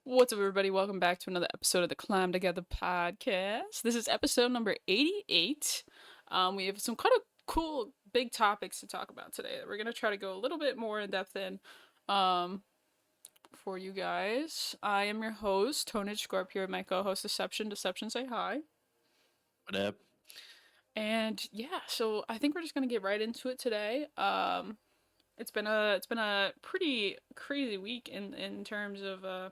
What's up, everybody? Welcome back to another episode of the Climb Together podcast. This is episode number 88. We have some kind of cool big topics to talk about today that we're going to try to go a little bit more in depth in um, for you guys. I am your host, Tonage Scorp, here with my co host, Deception. Deception, say hi. What up? And yeah, so I think we're just going to get right into it today. It's been a pretty crazy week in terms of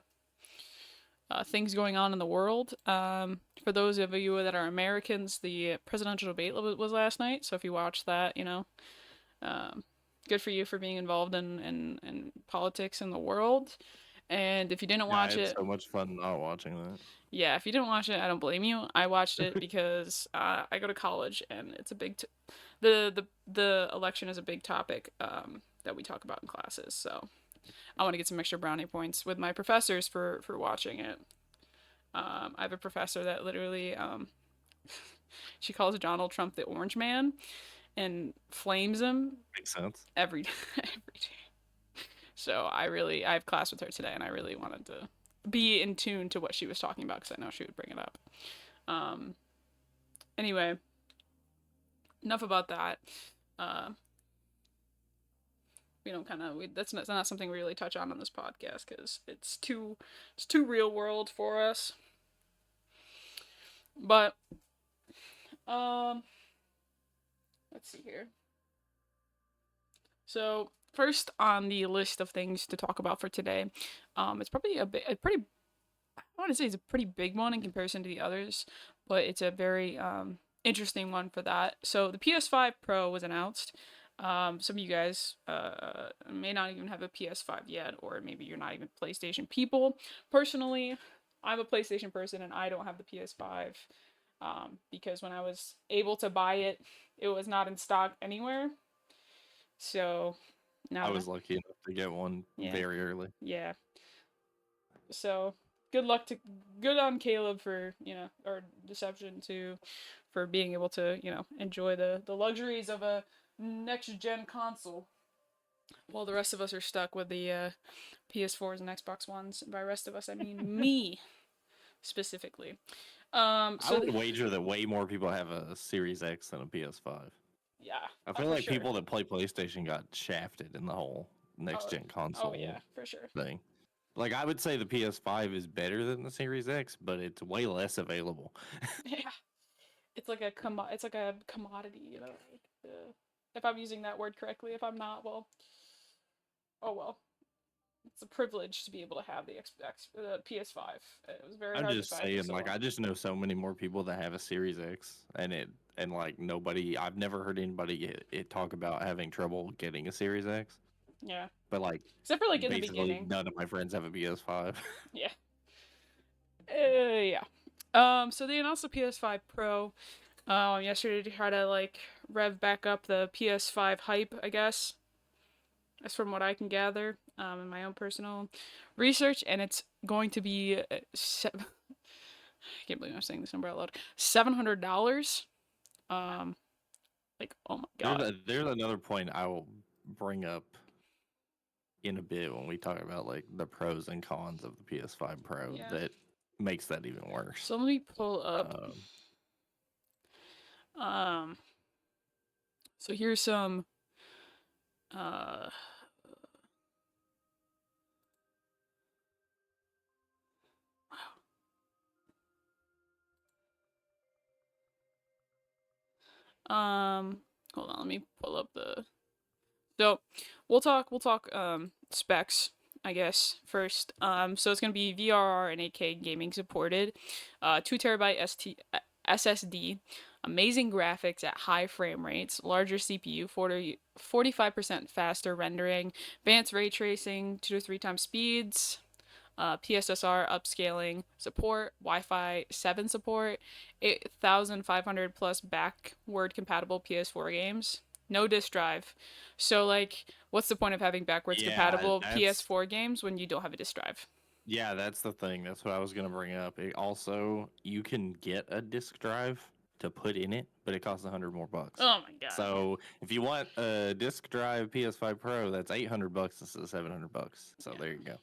things going on in the world. For those of you that are Americans, the presidential debate was last night. So if you watched that, um, good for you for being involved in politics in the world. And if you didn't Yeah, I watch had it, so much fun not watching that. yeah, if you didn't watch it, I don't blame you. I watched it because I go to college and it's a the election is a big topic that we talk about in classes. So I want to get some extra brownie points with my professors for watching it. I have a professor that literally, she calls Donald Trump the Orange Man and flames him Makes sense. every every day. So I have class with her today, and I really wanted to be in tune to what she was talking about because I know she would bring it up. Um, anyway, enough about that. Uh, we don't kind of that's not something we really touch on this podcast because it's too real world for us. But um, let's see here. So first on the list of things to talk about for today, it's probably a pretty, I want to say it's a pretty big one in comparison to the others, but it's a very interesting one for that. So the PS5 Pro was announced. Some of you guys may not even have a PS5 yet, or maybe you're not even PlayStation people. Personally, I'm a PlayStation person and I don't have the PS5 because when I was able to buy it, it was not in stock anywhere. So now I that was lucky enough to get one yeah, very early. yeah. So good on Caleb for or Deception to for being able to enjoy the luxuries of a next gen console, while the rest of us are stuck with the PS4s and Xbox Ones. And by rest of us, I mean me specifically. I So would wager that way more people have a Series X than a PS5. yeah, I oh feel for like sure. people that play PlayStation got shafted in the whole next Oh, gen oh console yeah, for sure. thing. Like I would say the PS5 is better than the Series X, but it's way less available. Yeah, it's like a commodity, Like, if I'm using that word correctly, if I'm not, well, oh well. It's a privilege to be able to have the PS5. It was very I'm hard to just find for saying, so like long. I just know so many more people that have a Series X, and like nobody. I've never heard anybody it talk about having trouble getting a Series X. Yeah, But like except for like in the basically beginning. none of my friends have a PS5. Yeah, yeah. So they announced the PS5 Pro yesterday to try to like rev back up the PS5 hype, I guess. That's from what I can gather in my own personal research, and it's going to be I can't believe I'm saying this number out loud. $700. Um, like oh my god. There's another point I will bring up in a bit when we talk about like the pros and cons of the PS5 Pro Yeah. that makes that even worse. So let me pull up. Um, Um, so here's some. Uh, um, hold on. Let me pull up the. So we'll talk specs, I guess first. So it's gonna be VRR and 8K gaming supported. 2 terabyte SSD. Amazing graphics at high frame rates, larger CPU, 45% faster rendering, advanced ray tracing, 2 to 3 times speeds, PSSR upscaling support, Wi-Fi 7 support, 8,500 plus backward compatible PS4 games. No disk drive. So like, what's the point of having backwards yeah, compatible PS4 games when you don't have a disk drive? that's the thing. That's what I was gonna bring up. It also you can get a disk drive to put in it, but it costs 100 more bucks. Oh my god. So if you want a disk drive PS5 Pro, that's 800 bucks instead of 700 bucks. So Yeah. there you go.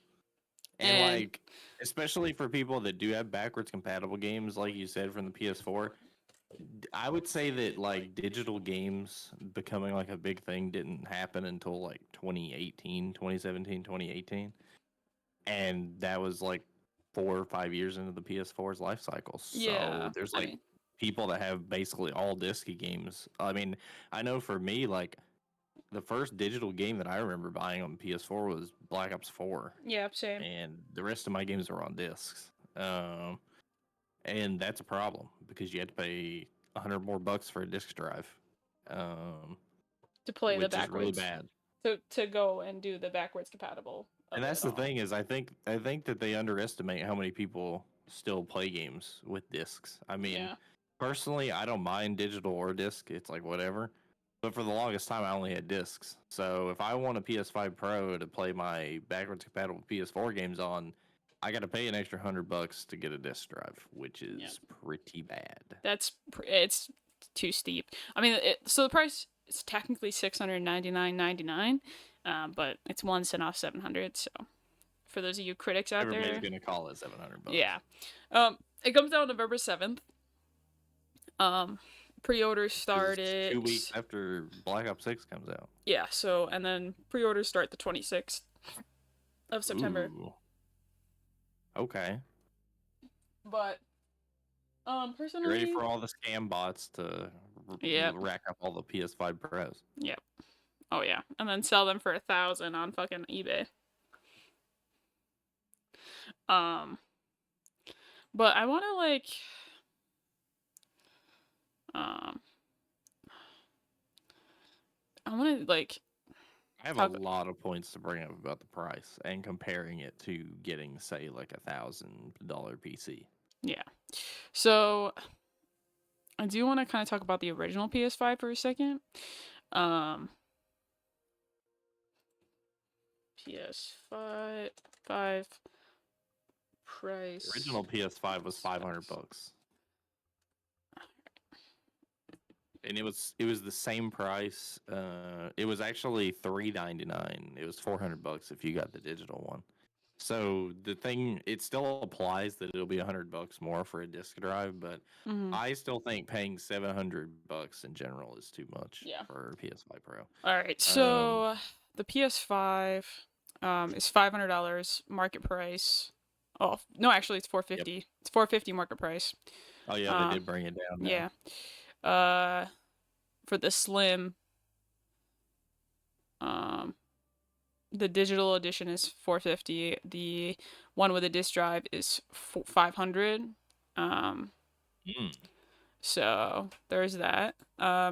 And And like, especially for people that do have backwards compatible games, like you said from the PS4, I would say that like digital games becoming like a big thing didn't happen until like 2018, 2017, 2018. And that was like 4 or 5 years into the PS4's life cycle. So yeah, there's I like mean, people that have basically all disky games. I mean, I know for me, like the first digital game that I remember buying on PS4 was Black Ops 4, yeah, same. and the rest of my games were on discs. And that's a problem because you had to pay 100 more bucks for a disc drive, um, To play the which is really backwards, bad. to go and do the backwards compatible And of that's it the all. thing is I think that they underestimate how many people still play games with discs. I mean, Yeah, personally, I don't mind digital or disc. It's like whatever. But for the longest time, I only had discs. So if I want a PS5 Pro to play my backwards compatible PS4 games on, I got to pay an extra 100 bucks to get a disc drive, which yeah. is pretty bad. It's too steep. I mean, so the price is technically $699.99, but it's 1 cent off 700. So for those of you critics out Everybody's there, gonna call it 700 bucks. yeah. It comes out November 7th. Um, Pre-orders Is start 2 weeks at, after Black Ops 6 comes out. yeah. So and then pre-orders start the 26th of September. Ooh. Okay. But You ready personally, for all the scam bots to yep, rack up all the PS5 Pros? yep. Oh yeah, and then sell them for 1,000 on fucking eBay. Um, but I want to um, I want to I have a talk. lot of points to bring up about the price and comparing it to getting, say, like $1,000 PC. Yeah. So I do want to kind of talk about the original PS5 for a second. Um, PS5 five The price original PS5 was 500 specs. bucks, and it was the same price. It was actually $399. It was 400 bucks if you got the digital one. So the thing, it still applies that it'll be 100 bucks more for a disk drive, but Mm-hmm. I still think paying 700 bucks in general is too much Yeah. for a PS5 Pro. All right. Um, So the PS5 is $500 market price. Oh no, actually it's yep. 450. It's 450 market price. Oh yeah, they Uh, did bring it down now. yeah. Uh, for the slim, um, the digital edition is 450. The one with a disc drive is 500. Um, Mm. so there's that.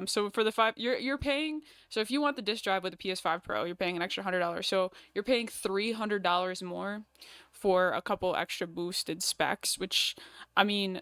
So for the five, you're paying. So if you want the disc drive with the PS5 Pro, you're paying an extra $100. So you're paying $300 more for a couple extra boosted specs. Which, I mean,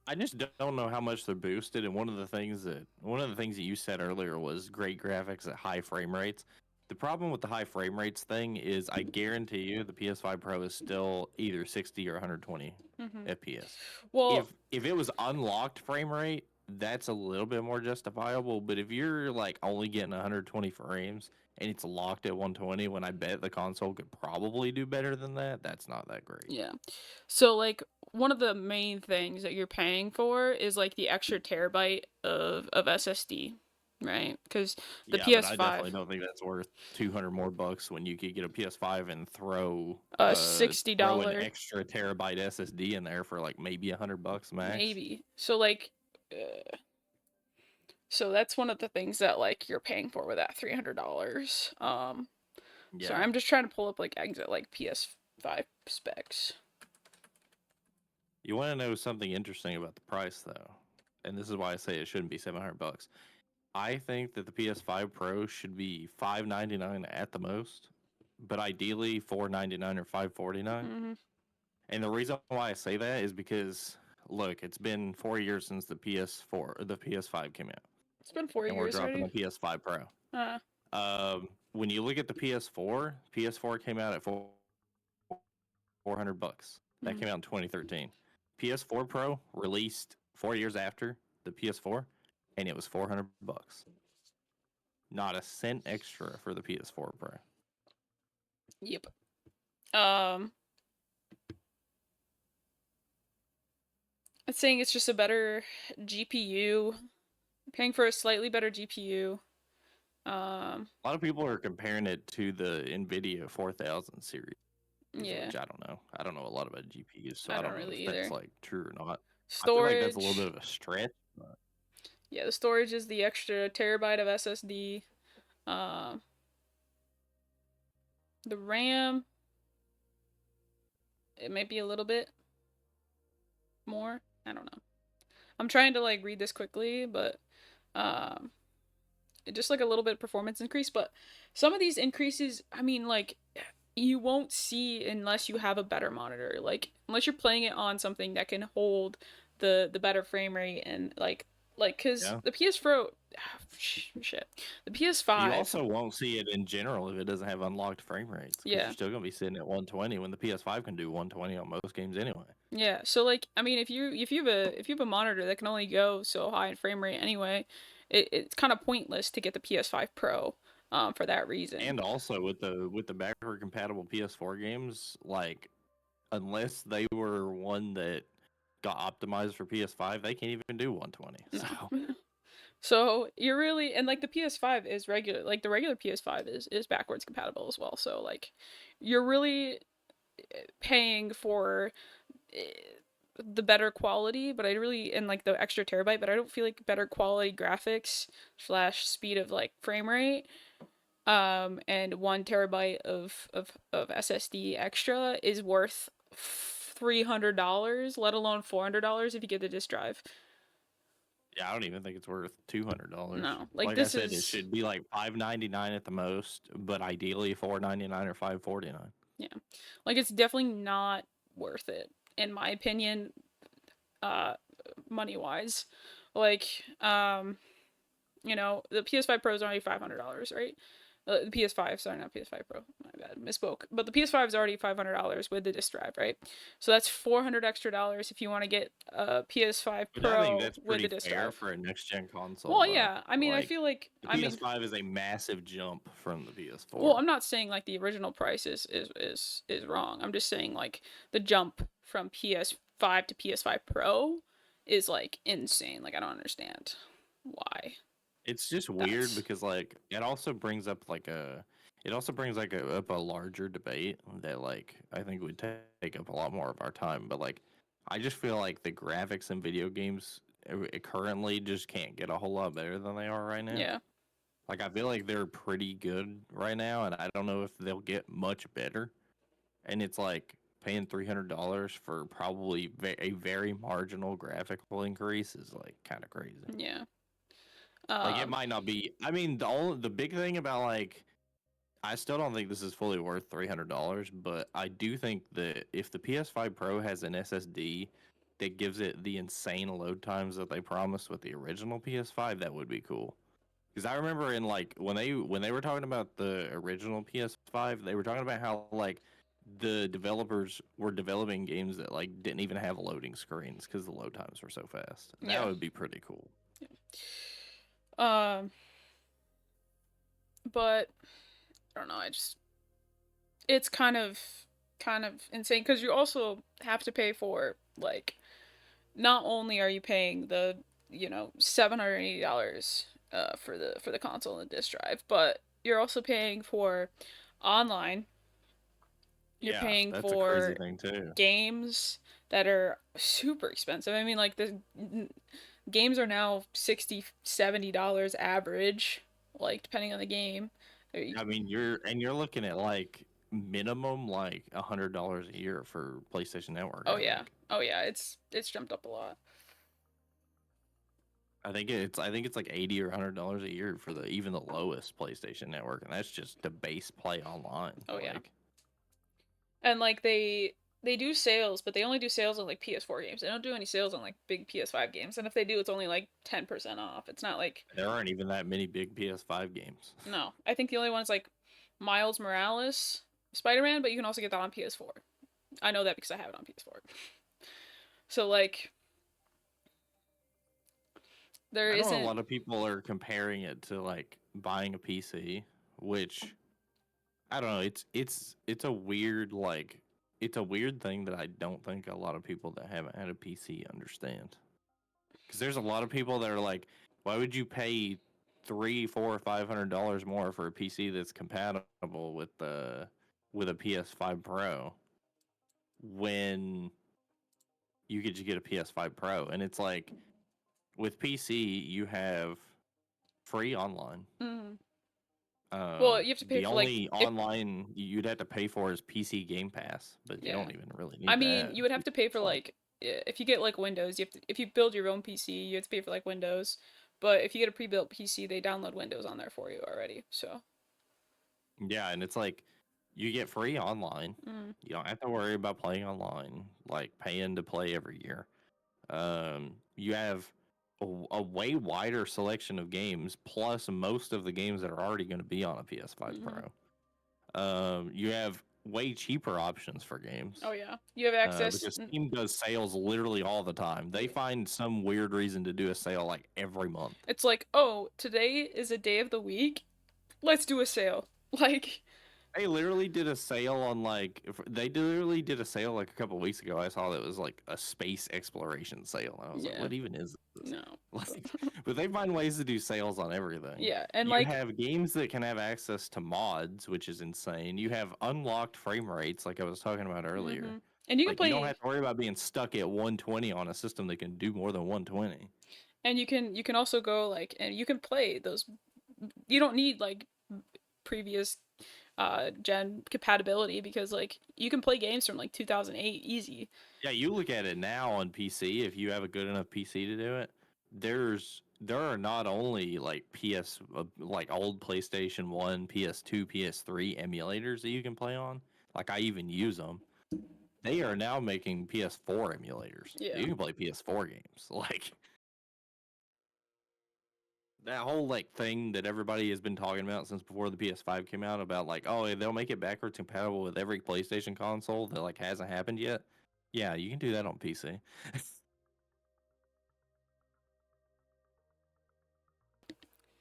I just don't know how much they're boosted. And one of the things that you said earlier was great graphics at high frame rates. The problem with the high frame rates thing is I guarantee you the PS5 Pro is still either 60 or 120 mhm. FPS. Well, If it was unlocked frame rate, that's a little bit more justifiable. But if you're like only getting 120 frames and it's locked at 120, when I bet the console could probably do better than that, that's not that great. yeah. So one of the main things that you're paying for is the extra terabyte of SSD, right? Because the Yeah, but I definitely PS5, don't think that's worth 200 more bucks when you could get a PS5 and throw an $60 extra terabyte SSD in there for like maybe 100 bucks max. maybe. So that's one of the things that you're paying for with that $300. So Yeah. I'm just trying to pull up exit PS5 specs. You want to know something interesting about the price though, and this is why I say it shouldn't be 700 bucks. I think that the PS5 Pro should be 599 at the most, but ideally 499 or 549. Mm-hmm. And the reason why I say that is because look, it's been 4 years since the PS4 or the PS5 came out, It's been four and we're years dropping already. a PS5 Pro. Uh, When you look at the PS4 came out at 400 bucks. That mm, came out in 2013. PS4 Pro released 4 years after the PS4, and it was 400 bucks. Not a cent extra for the PS4 Pro. yep. Um, it's saying it's just a better GPU. Paying for a slightly better GPU. A lot of people are comparing it to the Nvidia 4000 series, Yeah, which I don't know. I don't know a lot about GPUs, so I I don't don't know if really that's either. like true or not. I feel like that's a little bit Storage. of a stretch, but Yeah, the storage is the extra terabyte of SSD. Um, the RAM, it might be a little bit more. I don't know. I'm trying to like read this quickly, but um, just like a little bit performance increase. But some of these increases, I mean, like you won't see unless you have a better monitor. Like unless you're playing it on something that can hold the better frame rate and like because yeah. the PS Pro, shit, the You PS5, also won't see it in general if it doesn't have unlocked frame rates because you're yeah. still gonna be sitting at 120 when the PS5 can do 120 on most games anyway. Yeah, so like I mean if you have a monitor that can only go so high in frame rate anyway, it's kind of pointless to get the PS5 Pro for that reason. And also with the backward compatible PS4 games, like unless they were one that got optimized for PS5, they can't even do 120. No. So So you're really and like the PS5 is regular like the regular PS5 is backwards compatible as well. So like you're really paying for eh, the better quality, but I really and like the extra terabyte, but I don't feel like better quality graphics slash speed of like frame rate and 1 terabyte of SSD extra is worth $300, let alone $400 if you get the disk drive. yeah, I don't even think it's worth $200. No, like Like I this said, it is should be like $599 at the most, but ideally $499 or $549. yeah, like it's definitely not worth it in my opinion, uh, money wise. Like, the PS5 Pro is already $500, right? The PS5, sorry, not PS5 Pro. My bad, misspoke. But the PS5 is already $500 with the disc drive, right? So that's $400 extra if you want to get a PS5 But I think Pro that's with pretty the disc fair drive. for a next gen console, Well, though. yeah. I mean, I Like feel like the I mean, PS5 is a massive jump from the well, PS4. I'm not saying like the original price is wrong. I'm just saying like the jump from PS5 to PS5 Pro is like insane. Like I don't understand why It's just weird that's because like it also brings like up a larger debate that like I think would take up a lot more of our time. But like I just feel like the graphics in video games it currently just can't get a whole lot better than they are right now. yeah. Like I feel like they're pretty good right now, and I don't know if they'll get much better. And it's like paying $300 for probably a very marginal graphical increase is like kind of crazy. Yeah. Like it Um, might not be. I mean, the big thing about like I still don't think this is fully worth $300, but I do think that if the PS5 Pro has an SSD that gives it the insane load times that they promised with the original PS5, that would be cool. Because I remember in like when they were talking about the original PS5, they were talking about how like the developers were developing games that like didn't even have loading screens because the load times were so fast. That yeah. would be pretty cool. Um, but I don't know. It's kind of insane because you also have to pay for like not only are you paying the $780 for the console and the disc drive, but you're also paying for online. You're Yeah, paying that's a crazy for thing too. games that are super expensive. I mean, like the games are now $60-$70 average, like depending on the game. I mean, you're looking at like minimum like $100 a year for PlayStation Network. Oh I yeah, think. oh yeah, it's jumped up a lot. I think it's like $80 or $100 a year for the even the lowest PlayStation Network, and that's just the base play online. Oh yeah, Like, and like they do sales, but they only do sales on like PS4 games. They don't do any sales on like big PS5 games, and if they do, it's only like 10% off. It's not like there aren't even that many big PS5 games. no. I think the only one is like Miles Morales, Spider-Man, but you can also get that on PS4. I know that because I have it on PS4. So like there I know a isn't. lot of people are comparing it to like buying a PC, which I don't know. It's a weird like it's a weird thing that I don't think a lot of people that haven't had a PC understand. Because there's a lot of people that are like, why would you pay three, $400, $500 more for a PC that's compatible with a PS5 Pro when you could just get a PS5 Pro? And it's like with PC you have free online. Mm. Well, you have to pay The for like only if online you'd have to pay for is PC Game Pass, but you yeah. don't even really I need mean, that. you would have to pay for Fine. like if you get like Windows, you have to if you build your own PC, you have to pay for like Windows. But if you get a pre-built PC, they download Windows on there for you already. So, Yeah, and it's like you get free online. mm, You don't have to worry about playing online, like paying to play every year. You have a way wider selection of games, plus most of the games that are already going to be on a PS5 hmm. Pro. You have way cheaper options for games. Oh yeah, you have access. Because Steam does sales literally all the time. They find some weird reason to do a sale like every month. It's like, oh, today is a day of the week. Let's do a sale. Like, They literally did a sale on they literally did a sale like a couple weeks ago. I saw that it was like a space exploration sale, and I was like, yeah, "What even is this?" no, Like, but they find ways to do sales on everything. yeah, and You like, have games that can have access to mods, which is insane. You have unlocked frame rates, like I was talking about earlier. hmm. And you can Like you don't play, have to worry about being stuck at 120 on a system that can do more than 120. and you can also go like, and you can play those. You don't need like previous gen compatibility because like you can play games from like 2008 easy. Yeah, you look at it now on PC. If you have a good enough PC to do it, there are not only like like old PlayStation 1, PS2, PS3 emulators that you can play on. Like I even use them. They are now making PS4 emulators. So Yeah. you can play PS4 games. Like that whole like thing that everybody has been talking about since before the PS5 came out about like, oh, they'll make it backwards compatible with every PlayStation console that like hasn't happened yet. Yeah, you can do that on PC.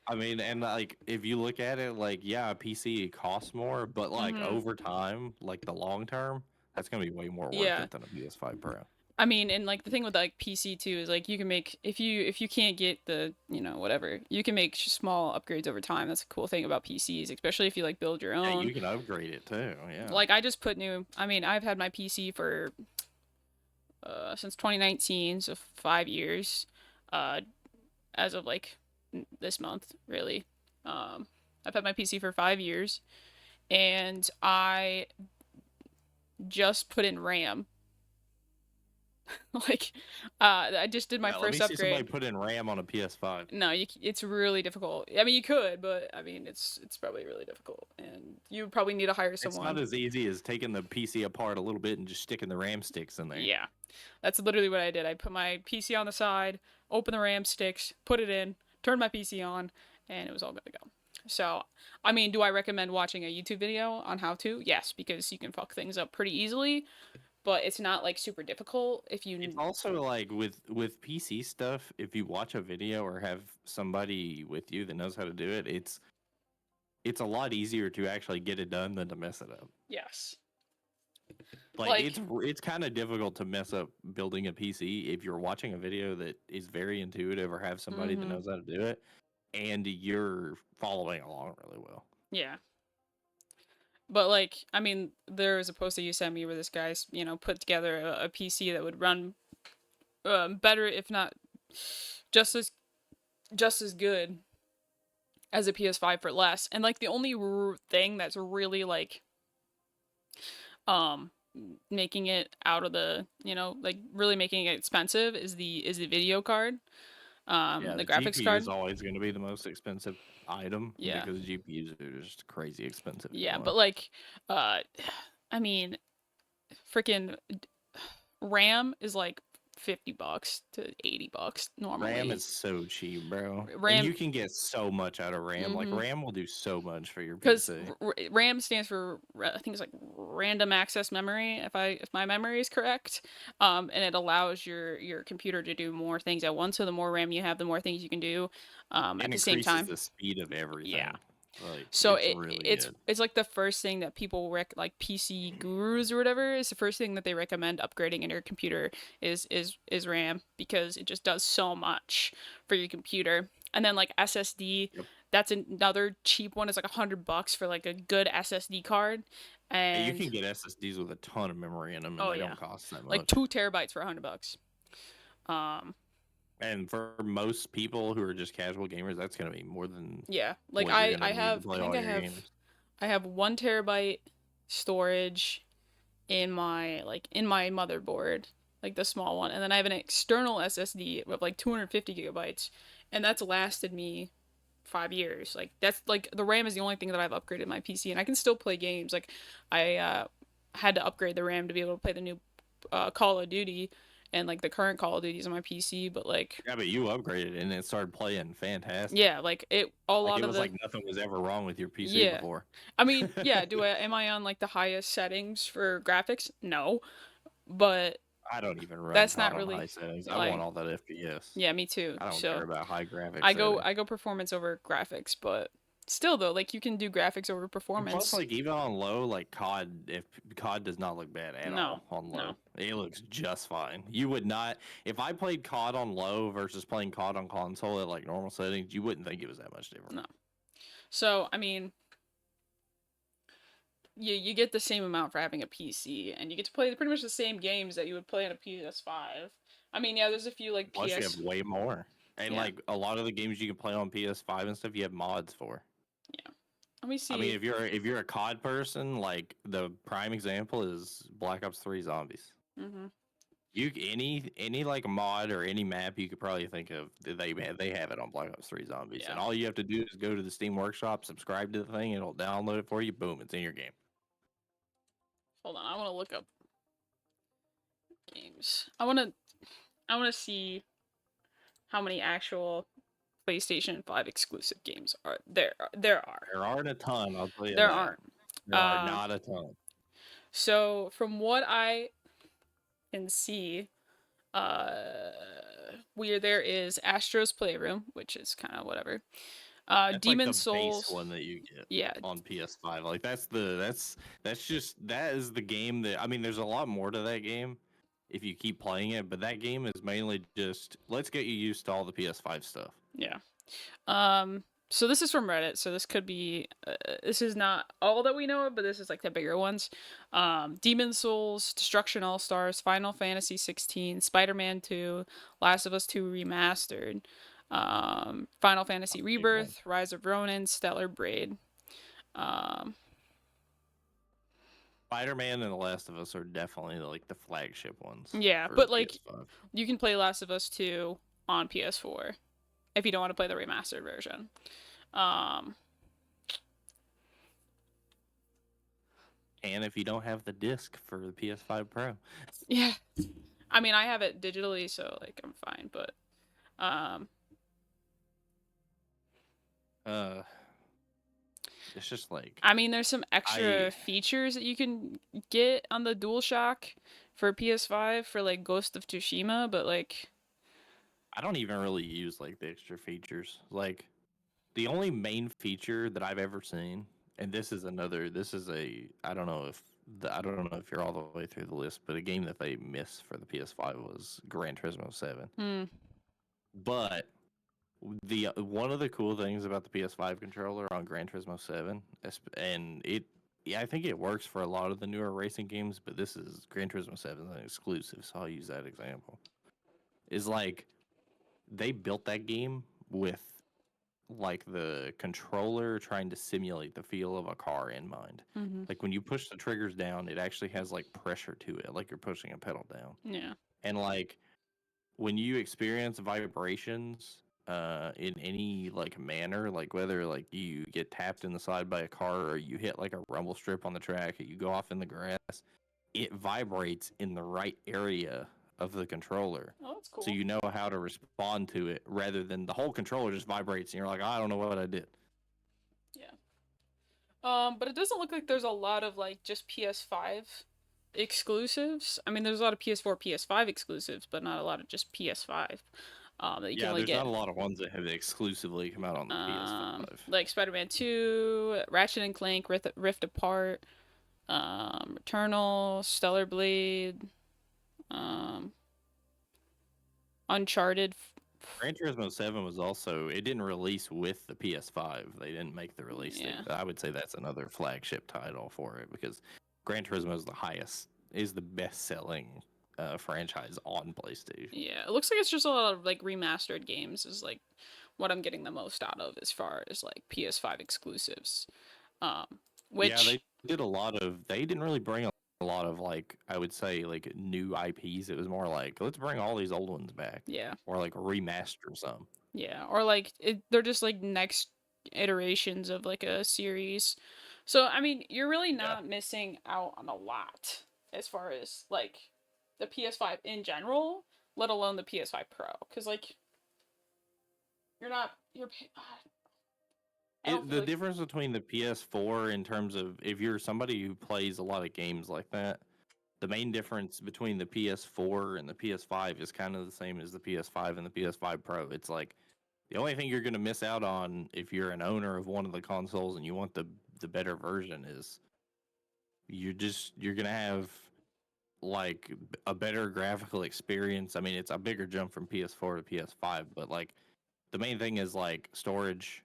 I mean, and like if you look at it, like yeah, a PC costs more, but like Hmm. over time, like the long term, that's gonna be way more worth Yeah. it than a PS5 Pro. I mean, and like the thing with like PC too is like you can make if you can't get the whatever you can make small upgrades over time. That's a cool thing about PCs, especially if you like build your Yeah, own. you can upgrade it too. Yeah, Like I just put new. I mean, I've had my PC for since 2019, so 5 years. Uh, as of like this month, really. I've had my PC for 5 years, and I just put in RAM. Like, I just did my yeah. Let me first see somebody upgrade. put in RAM on a PS5. No, it's really difficult. I mean, you could, but I mean, it's probably really difficult, and you probably need to hire It's not someone. as easy as taking the PC apart a little bit and just sticking the RAM sticks in there. Yeah, that's literally what I did. I put my PC on the side, open the RAM sticks, put it in, turned my PC on, and it was all good to go. So, I mean, do I recommend watching a YouTube video on how to? Yes, because you can fuck things up pretty easily, but it's not like super difficult if It's you. also like with PC stuff, if you watch a video or have somebody with you that knows how to do it, it's a lot easier to actually get it done than to mess it up. Yes. Like Like, it's kind of difficult to mess up building a PC if you're watching a video that is very intuitive or have somebody that mm-hmm. knows how to do it and you're following along really well. Yeah. But like, I mean, there was a post that you sent me where this guy's, put together a PC that would run better, if not just as just as good as a PS5 for less. And like the only thing that's really like um making it out of the, like really making it expensive is the video card, Yeah, the the graphics GPU is card. always going to be the most expensive item Yeah. because GPUs are just crazy expensive Yeah, anyway. but like uh I mean, freaking RAM is like $50 to $80 RAM normally. is so cheap, bro. And RAM, you can get so much out of RAM. Like mm-hmm. RAM will do so much for your Because PC. RAM stands for I think it's like random access memory, if my memory is correct, and it allows your computer to do more things at once. So the more RAM you have, the more things you can do, at It the same increases time. the speed of Yeah, everything. Like So it's really it's good. it's like the first thing that people like PC gurus or whatever is the first thing that they recommend upgrading in your computer is RAM because it just does so much for your computer. And then like SSD, Yep. that's another cheap one. It's like $100 for like a good SSD card. And you And can get SSDs with a ton of memory in them, and oh they yeah, don't cost that like much. 2 TB for $100. Um, And for most people who are just casual gamers, that's gonna be more than yeah, like what you're gonna I need to have I play think all your games. I have 1 TB storage in my motherboard, like the small one, and then I have an external SSD with like 250 gigabytes, and that's lasted me 5 years. Like that's like the RAM is the only thing that I've upgraded my PC, and I can still play games. Like I had to upgrade the RAM to be able to play the new Call of Duty and like the current Call of Duties on my PC, but like Yeah, but you upgraded and it started playing fantastic. yeah, like it a Like lot it of was the like nothing was ever wrong with your PC yeah. before. I mean, yeah, do I am I on like the highest settings for graphics? No, but I don't even run that's COD not on high really settings. I want like all that FPS. yeah, me too. I don't care So about high graphics settings. I go performance over graphics, but still though, like you can do graphics over And plus, performance. like even on low, like COD, if COD does not look bad at No, all on no, low, it looks just fine. You would not, if I played COD on low versus playing COD on console at like normal settings, you wouldn't think it was that much different. no. So I mean, you get the same amount for having a PC, and you get to play pretty much the same games that you would play on a PS5. I mean, yeah, there's a few like Plus, you have PS. way more, and Yeah, like a lot of the games you can play on PS5 and stuff, you have mods for. yeah. Let me I mean, see. if you're a COD person, like the prime example is Black Ops 3 Zombies. Hmm. You any like mod or any map you could probably think of, they have it on Black Ops 3 Zombies, Yeah. and all you have to do is go to the Steam Workshop, subscribe to the thing, it'll download it for you. Boom, it's in your game. Hold on, I want to look up games. I want to see how many actual PlayStation 5 exclusive games are there. There are. There aren't a ton, I'll tell you There that. aren't. There are Um, not a ton. so from what I can see, uh, where there is Astro's Playroom, which is kind of whatever. That's like Demon the base Souls, one that you get yeah, on PS5. Like that's just that is the game that I mean. There's a lot more to that game if you keep playing it, but that game is mainly just let's get you used to all the PS5 stuff. yeah. So this is from Reddit, so this could be this is not all that we know of, but this is like the bigger ones. Demon Souls, Destruction All Stars, Final Fantasy 16, Spider-Man 2, Last of Us 2 Remastered, Final Fantasy Big one. Rebirth, Rise of Ronin, Stellar Braid. Um, Spider-Man and The Last of Us are definitely like the flagship ones yeah, for but like PS5. you can play Last of Us 2 on PS4 if you don't want to play the remastered version. Um, And if you don't have the disc for the PS5 Pro, yeah. I mean, I have it digitally, so like I'm fine, but um uh, it's just like I mean, there's some extra I features that you can get on the DualShock for PS5 for like Ghost of Tsushima, but like I don't even really use like the extra features. Like the only main feature that I've ever seen, and this is a I don't know if I don't know if you're all the way through the list, but a game that they missed for the PS5 was Gran Turismo 7. hmm, But the one of the cool things about the PS5 controller on Gran Turismo 7, and it yeah, I think it works for a lot of the newer racing games, but this is Gran Turismo 7 is an exclusive, so I'll use that example. Is like they built that game with like the controller trying to simulate the feel of a car in mind. hmm, Like when you push the triggers down, it actually has like pressure to it, like you're pushing a pedal down. yeah. And like when you experience vibrations in any like manner, like whether like you get tapped in the side by a car or you hit like a rumble strip on the track or you go off in the grass, it vibrates in the right area of the controller. Oh, that's So cool. you know how to respond to it rather than the whole controller just vibrates and you're like, I don't know what I did. Yeah. But it doesn't look like there's a lot of like just PS5 exclusives. I mean, there's a lot of PS4, PS5 exclusives, but not a lot of just PS5. that you can Yeah, only there's get. not a lot of ones that have exclusively come out on the PS5. Like Spider-Man 2, Ratchet and Clank, Rift Apart, Returnal, Stellar Blade, um, Uncharted. Gran Turismo 7 was also it didn't release with the PS5. They didn't make the release date. Yeah, But I would say that's another flagship title for it because Gran Turismo is the best selling franchise on PlayStation. yeah. It looks like it's just a lot of like remastered games. Is like what I'm getting the most out of as far as like PS5 exclusives. Um, Yeah, which they did a lot of. They didn't really bring a lot of like I would say like new IPs. It was more like let's bring all these old ones back yeah, or like remaster some. yeah, or like they're just like next iterations of like a series. So I mean, you're really Yeah. not missing out on a lot as far as like the PS5 in general, let alone the PS5 Pro, because like you're I don't feel The like difference between the PS4 in terms of if you're somebody who plays a lot of games like that, the main difference between the PS4 and the PS5 is kind of the same as the PS5 and the PS5 Pro. It's like the only thing you're going to miss out on if you're an owner of one of the consoles and you want the better version is you're going to have like a better graphical experience. I mean, it's a bigger jump from PS4 to PS5, but like the main thing is like storage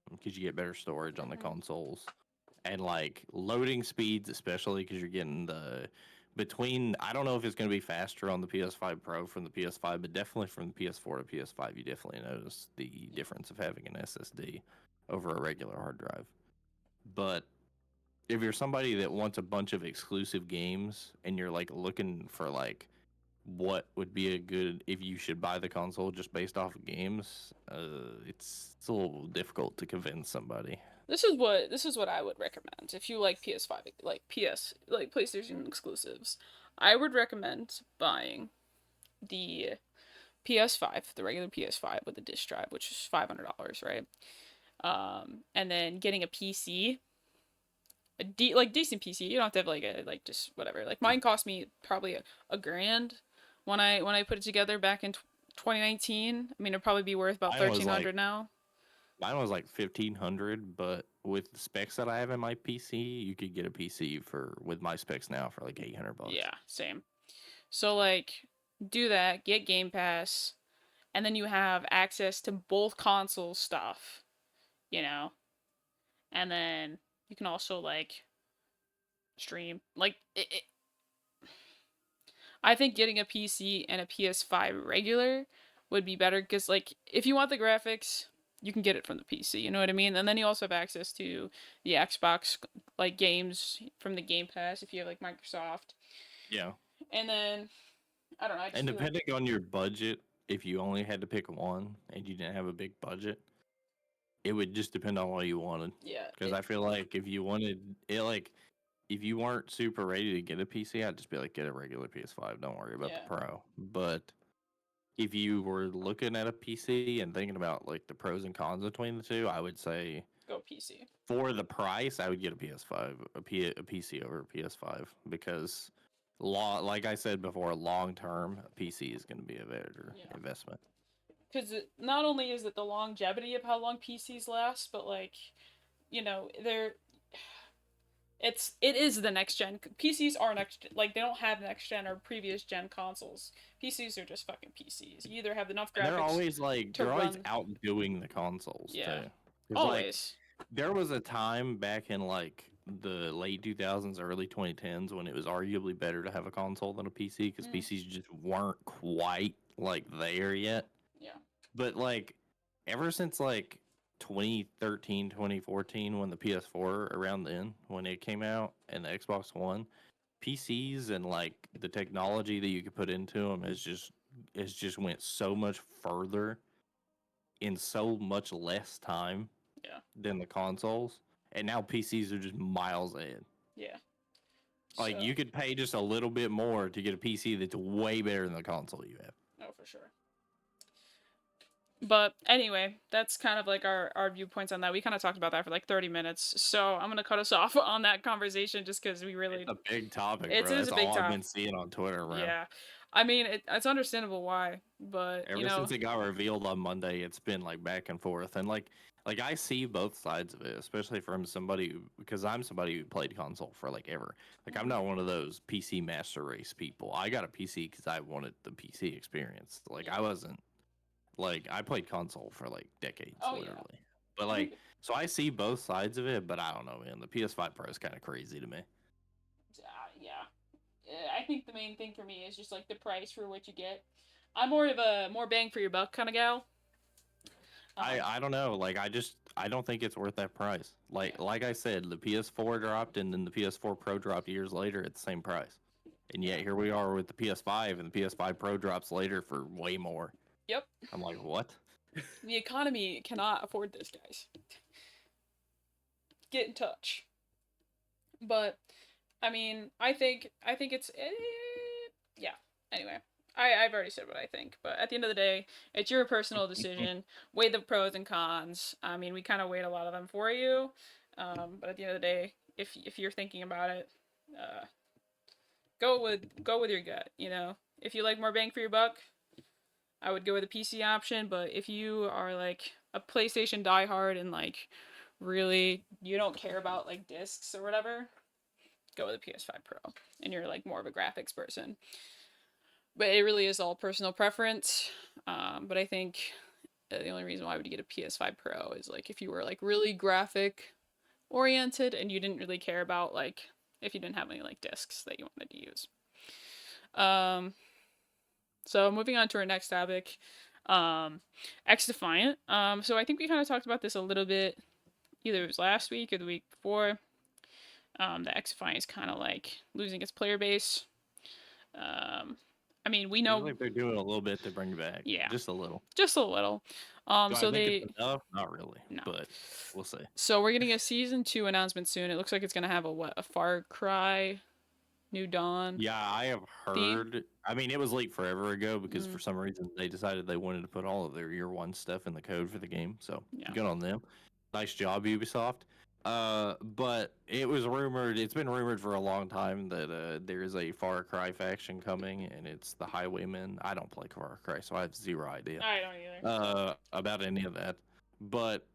because you get better storage on the consoles and like loading speeds, especially because you're getting the between. I don't know if it's going to be faster on the PS5 Pro from the PS5, but definitely from the PS4 to PS5, you definitely notice the difference of having an SSD over a regular hard drive. But if you're somebody that wants a bunch of exclusive games and you're like looking for like what would be a good if you should buy the console just based off of games, it's a little difficult to convince somebody. this is what I would recommend if you like PS5 like PlayStation exclusives. I would recommend buying the PS5, the regular PS5 with the disc drive, which is $500, right? And then getting a PC, like decent PC. You don't have to have like a like just whatever. Like mine cost me probably a grand when I put it together back in 2019. I mean, it'd probably be worth about Mine was like 1,300 now. Mine was like 1,500, but with the specs that I have in my PC, you could get a PC for with my specs now for like 800 bucks. Yeah, same. So like do that, get Game Pass, and then you have access to both console stuff, you know. And then you can also like stream. Like I think getting a PC and a PS5 regular would be better because like if you want the graphics, you can get it from the PC. You know what I mean? And then you also have access to the Xbox like games from the Game Pass if you have like Microsoft. Yeah. And then I don't know. I just And feel like depending on your budget, if you only had to pick one and you didn't have a big budget, it would just depend on what you wanted. yeah, Because I feel like if you wanted it, like if you weren't super ready to get a PC, I'd just be like, get a regular PS5. Don't worry about the yeah, Pro. But if you were looking at a PC and thinking about like the pros and cons between the two, I would say go PC. for the price, I would get a PS5, a PC over a PS5 because, like I said before, long term, a PC is going to be a better Yeah. investment. Because not only is it the longevity of how long PCs last, but like, they're it is the next gen. PCs are next, like they don't have next gen or previous gen consoles. PCs are just fucking PCs. You either have enough And graphics to they're always run. outdoing the consoles Yeah, too. Because like always. there was a time back in like the late 2000s, early 2010s when it was arguably better to have a console than a PC because Mm, PCs just weren't quite like there yet. yeah. But like ever since like 2013, 2014 when the PS4 around then when it came out and the Xbox One, PCs and like the technology that you could put into them is just went so much further in so much less time Yeah. than the consoles. And now PCs are just miles ahead. Yeah. Like So, you could pay just a little bit more to get a PC that's way better than the console you have. oh, for sure. But anyway, that's kind of like our viewpoints on that. We kind of talked about that for like 30 minutes. So I'm going to cut us off on that conversation just because we It's really. a big topic, It bro. is That's a big all I've topic. been seeing on Twitter, bro. Yeah. I mean, it's understandable why, but you Ever know, since it got revealed on Monday, it's been like back and forth, and like I see both sides of it, especially from somebody because I'm somebody who played console for like ever. Like I'm mhm, not one of those PC master race people. I got a PC because I wanted the PC experience. Like yeah. I wasn't like I played console for like decades, Oh yeah. literally. But I like, think so I see both sides of it, but I don't know, man. The PS5 Pro is kind of crazy to me. yeah. I think the main thing for me is just like the price for what you get. I'm more of a more bang for your buck kind of gal. Um, I don't know. Like I don't think it's worth that price. yeah, Like I said, the PS4 dropped and then the PS4 Pro dropped years later at the same price. And yet yeah, here we are with the PS5 and the PS5 Pro drops later for way more. yep. I'm like, what? The economy cannot afford this, guys. Get in touch. But I think it's yeah. Anyway, I've already said what I think, but at the end of the day, it's your personal decision. Weigh the pros and cons. I mean, we kind of weighed a lot of them for you, but at the end of the day, if you're thinking about it, uh, go with your gut. You know, if you like more bang for your buck, I would go with the PC option. But if you are like a PlayStation diehard and like really you don't care about like discs or whatever, go with a PS5 Pro, and you're like more of a graphics person. But it really is all personal preference. But I think the only reason why I would get a PS5 Pro is like if you were like really graphic oriented and you didn't really care about like if you didn't have any like discs that you wanted to use. Um, so moving on to our next topic, X Defiant. So I think we kind of talked about this a little bit. Either it was last week or the week before. The X Defiant is kind of like losing its player base. Um, I mean, we Seems know, like they're doing a little bit to bring it back. yeah, Just a little. just a little. Do I So think it's they enough? Not really, no. but we'll see. So we're getting a season 2 announcement soon. It looks like it's gonna have a what? A Far Cry New Dawn Yeah, I have theme. heard. I mean, it was leaked forever ago because Mm, for some reason they decided they wanted to put all of their year one stuff in the code for the game. So yeah. good on them. Nice job, Ubisoft. But it was rumored. It's been rumored for a long time that there is a Far Cry faction coming, and it's the Highwaymen. I don't play Far Cry, so I have zero idea I don't either. about any of that. But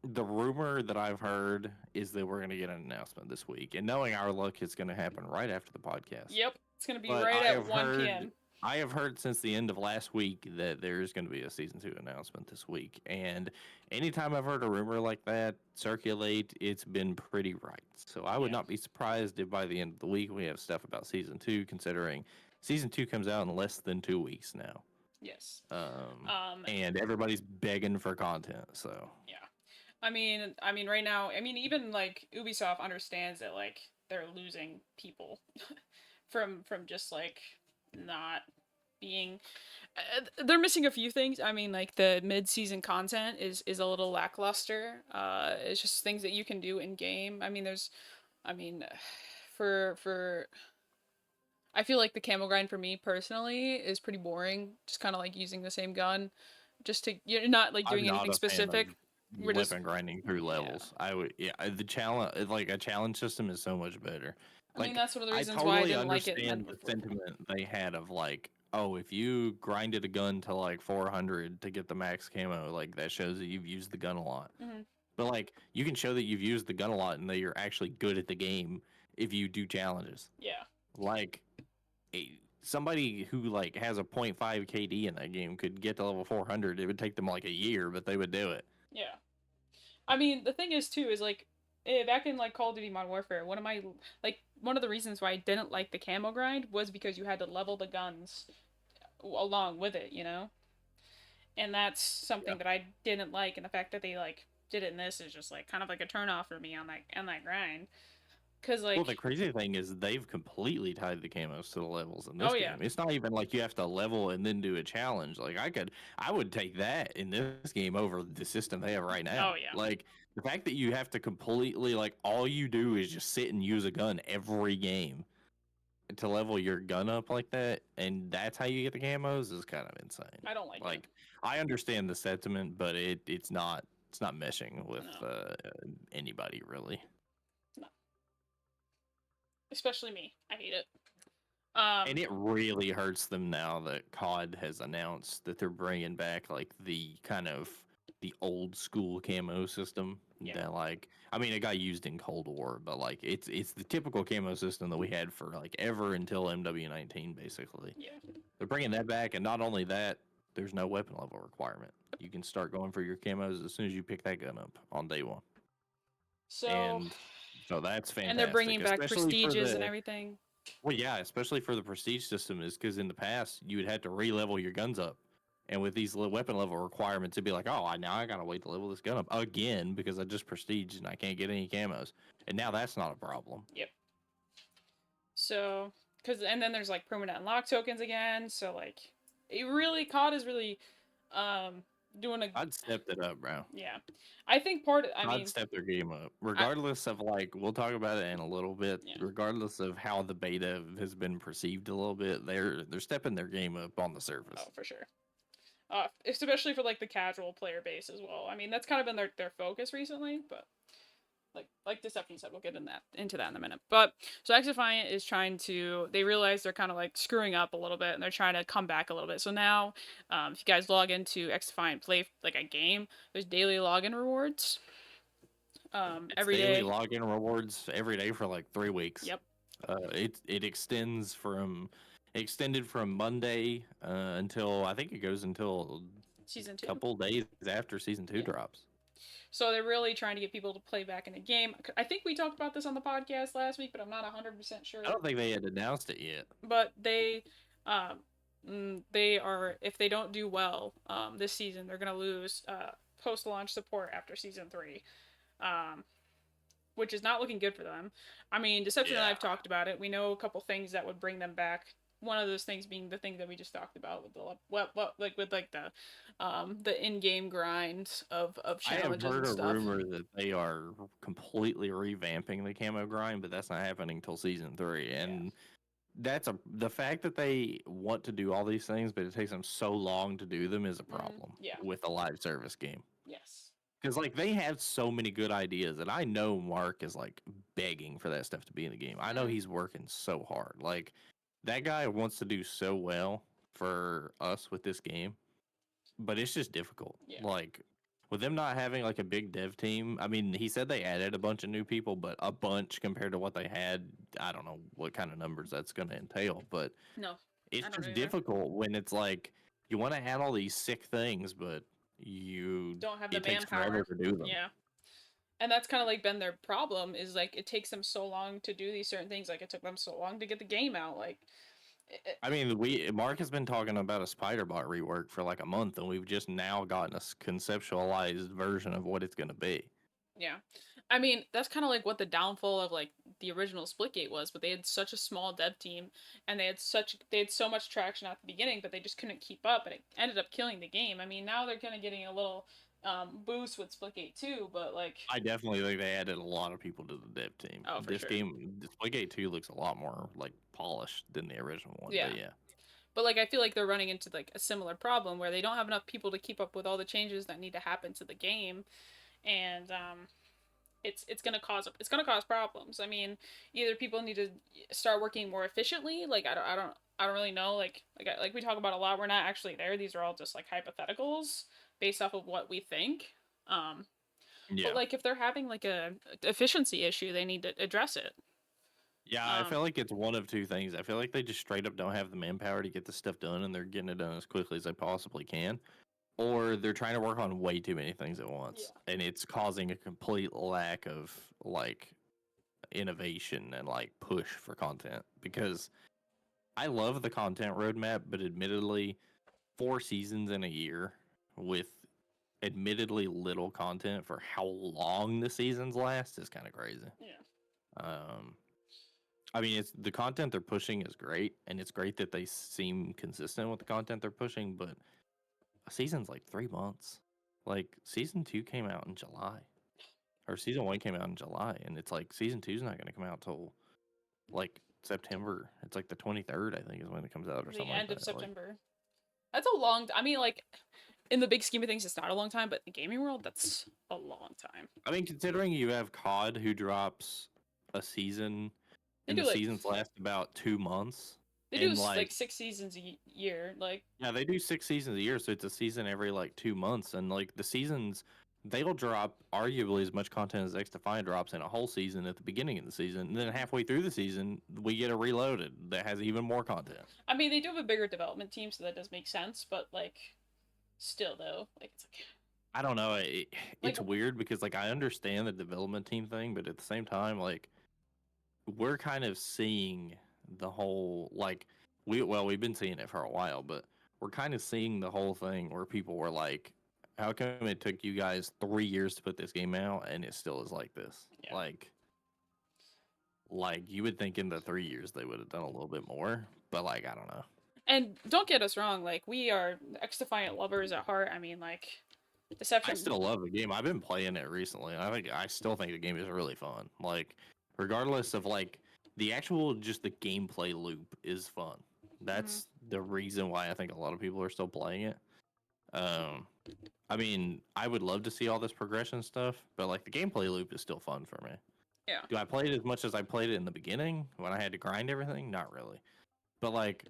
the rumor that I've heard is that we're going to get an announcement this week, and knowing our luck, it's going to happen right after the podcast. Yep, it's gonna be But right at 1 p.m. I have heard since the end of last week that there's going to be a season 2 announcement this week, and anytime I've heard a rumor like that circulate, it's been pretty right. So I would Yeah. not be surprised if by the end of the week we have stuff about season 2, considering season 2 comes out in less than 2 weeks now. Yes. Um, Um. and everybody's begging for content, so. Yeah. I mean, right now, I mean, even like Ubisoft understands that like they're losing people from just like not being. They're missing a few things. I mean, like the mid-season content is a little lackluster. It's just things that you can do in game. I mean, I mean, for I feel like the camo grind for me personally is pretty boring. Just kind of like using the same gun, just to you're not like I'm doing not anything a fan of specific. We're just weapon grinding through yeah. levels. I would, yeah, the challenge, like a challenge system is so much better. I mean, Like, that's one of the I reasons why I totally didn't like it in understand Modern the Warfare 4. sentiment they had of like, oh, if you grinded a gun to like 400 to get the max camo, like that shows that you've used the gun a lot. Hmm. But like, you can show that you've used the gun a lot and that you're actually good at the game if you do challenges. Yeah, Like, somebody who like has a point 0.5 KD in that game could get to level 400. It would take them like a year, but they would do it. yeah. I mean, the thing is too is like back in like Call of Duty Modern Warfare, one of the reasons why I didn't like the camo grind was because you had to level the guns along with it, you know, and that's something that I didn't like, and the fact that they like did it in this is just like kind of like a turn off for me on that grind, cause Well, the like crazy thing is they've completely tied the camos to the levels in oh this yeah, game. It's not even like you have to level and then do a challenge. Like I would take that in this game over the system they have right oh now. yeah, Like the fact that you have to completely like all you do is just sit and use a gun every game to level your gun up like that, and that's how you get the camos is kind of insane. I don't like it. Like I understand the sentiment, but it's not meshing with No, anybody really. no, especially me. I hate it. And it really hurts them now that COD has announced that they're bringing back like the kind of the old school camo system Yeah. that like I mean it got used in Cold War, but like it's the typical camo system that we had for like ever until MW19 basically. Yeah. They're bringing that back, and not only that, there's no weapon level requirement. You can start going for your camos as soon as you pick that gun up on day one, So, and so that's and they're fantastic, bringing back especially for prestiges and the everything. well, yeah, especially for the prestige system, is because in the past you would have to re-level your guns up, and with these weapon level requirements, it'd be like, oh, now I gotta wait to level this gun up again because I just prestige and I can't get any camos, and now that's not a problem. Yep. So, and then there's like permanent unlock tokens again. So like, COD is really, um, doing a I'd stepped it up, bro. yeah. I think I I'd mean, step their game up, I regardless of like we'll talk about it in a little bit. yeah. Regardless of how the beta has been perceived a little bit, they're stepping their game up on the surface. Oh, for sure. Especially for like the casual player base as well. I mean, that's kind of been their focus recently, but like Deception said, we'll get into that in a minute. But so Xdefiant is trying to. They realize they're kind of like screwing up a little bit, and they're trying to come back a little bit. So now, if you guys log into Xdefiant, play like a game, there's daily login rewards. It's Every daily day. login rewards every day for like 3 weeks. Yep. It extended from Monday until I think it goes until Season a 2. couple days after season 2 Yeah. drops. So they're really trying to get people to play back in a game. I think we talked about this on the podcast last week, but I'm not 100% sure. I don't think they had announced it yet. But they are, if they don't do well this season, they're gonna lose post-launch support after season 3, which is not looking good for them. I mean, Deception and I have talked about it. We know a couple things that would bring them back. One of those things being the thing that we just talked about with the in-game grind of challenges I have heard and a stuff. rumor that they are completely revamping the camo grind, but that's not happening until season 3. And the fact that they want to do all these things, but it takes them so long to do them is a problem Yeah. with a live service game. Yes. Because like they have so many good ideas, and I know Mark is like begging for that stuff to be in the game. I know he's working so hard. Like that guy wants to do so well for us with this game, but it's just difficult. Yeah. Like with them not having like a big dev team. I mean, he said they added a bunch of new people, but a bunch compared to what they had. I don't know what kind of numbers that's going to entail, but No. it's just difficult when it's like you want to add all these sick things, but you don't have the it takes manpower forever to do them. Yeah. And that's kind of like been their problem, is like it takes them so long to do these certain things. Like it took them so long to get the game out. Like, I mean, Mark has been talking about a Spider-Bot rework for like a month, and we've just now gotten a conceptualized version of what it's going to be. Yeah, I mean that's kind of like what the downfall of like the original Splitgate was. But they had such a small dev team, and they had so much traction at the beginning, but they just couldn't keep up, and it ended up killing the game. I mean, now they're kind of getting a little boost with Splitgate 2, but like I definitely think they added a lot of people to the dev team. Oh, for this sure. game, Splitgate 2 looks a lot more like polished than the original one. Yeah. But yeah. But like I feel like they're running into like a similar problem where they don't have enough people to keep up with all the changes that need to happen to the game, and it's gonna cause problems. I mean, either people need to start working more efficiently. Like I don't really know. Like we talk about a lot. We're not actually there. These are all just like hypotheticals based off of what we think. Yeah. But like if they're having like a efficiency issue, they need to address it. Yeah, I feel like it's one of two things. I feel like they just straight up don't have the manpower to get the stuff done, and they're getting it done as quickly as they possibly can, or they're trying to work on way too many things at once, and it's causing a complete lack of like innovation and like push for content. Because I love the content roadmap, but admittedly, 4 seasons in a year with admittedly little content for how long the seasons last is kind of crazy. Yeah. I mean, it's the content they're pushing is great, and it's great that they seem consistent with the content they're pushing. But a season's like 3 months. Like season 2 came out in July, or season 1 came out in July, and it's like season 2's not going to come out till like September. It's like the 23rd, I think, is when it comes out, or something. The end like of that. September. Like, that's a long. I mean, like in the big scheme of things, it's not a long time, but in the gaming world, that's a long time. I mean, considering you have COD who drops a season, and the seasons last about 2 months. They do And like like, 6 seasons a year. Like, yeah, they do 6 seasons a year, so it's a season every like 2 months, and like the seasons, they'll drop arguably as much content as X Defiant drops in a whole season at the beginning of the season, and then halfway through the season, we get a reloaded that has even more content. I mean, they do have a bigger development team, so that does make sense. But like, still though, like it's I don't know, like it's weird because like I understand the development team thing, but at the same time, like we're kind of seeing the whole like we've been seeing it for a while, but we're kind of seeing the whole thing where people were like, how come it took you guys 3 years to put this game out and it still is like this? yeah. Like you would think in the 3 years they would have done a little bit more, but like I don't know. And don't get us wrong, like we are X Defiant lovers at heart. I mean, like I Deception. still love the game. I've been playing it recently. I still think the game is really fun. Like regardless of like the actual just the gameplay loop is fun. Mhm. That's the reason why I think a lot of people are still playing it. Um I mean, I would love to see all this progression stuff, but like the gameplay loop is still fun for me. Yeah. Do I play it as much as I played it in the beginning when I had to grind everything? Not really. But like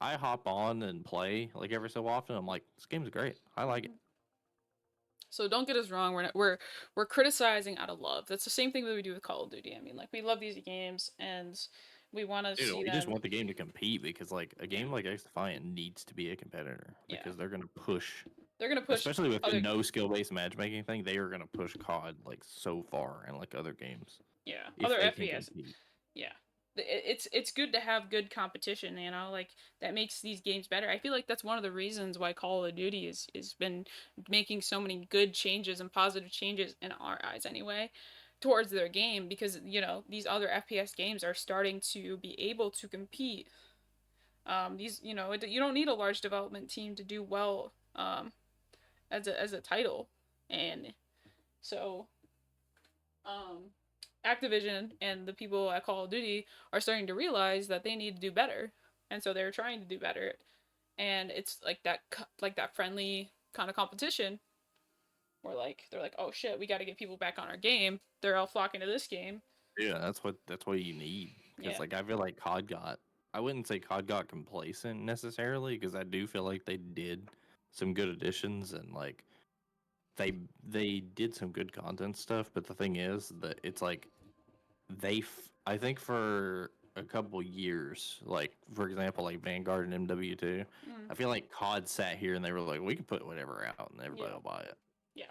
I hop on and play like every so often. I'm like, this game's great. I like it. Mhm. So don't get us wrong. We're criticizing out of love. That's the same thing that we do with Call of Duty. I mean, like we love these games and we want to Dude, see we just them. want the game to compete because like a Yeah. game like X Defiant needs to be a competitor Yeah. because they're gonna push, They're gonna push especially with the other. no skill based matchmaking thing. They are gonna push COD like so far and like other games Yeah. if Other they can FPS. compete. Yeah. It's good to have good competition, you know, like that makes these games better. I feel like that's one of the reasons why Call of Duty is been making so many good changes and positive changes in our eyes anyway towards their game because you know these other FPS games are starting to be able to compete. These you know you don't need a large development team to do well as a title, and so um, Activision and the people at Call of Duty are starting to realize that they need to do better, and so they're trying to do better. And it's like that friendly kind of competition where like they're like, oh shit, we got to get people back on our game. They're all flocking to this game. Yeah, that's what you need because Yeah, like I feel like COD got, I wouldn't say COD got complacent necessarily because I do feel like they did some good additions and like they they did some good content stuff, but the thing is that it's like I think for a couple years, like for example, like Vanguard and MW2, mm, I feel like COD sat here and they were like, we can put whatever out and everybody yeah, will buy it. yeah.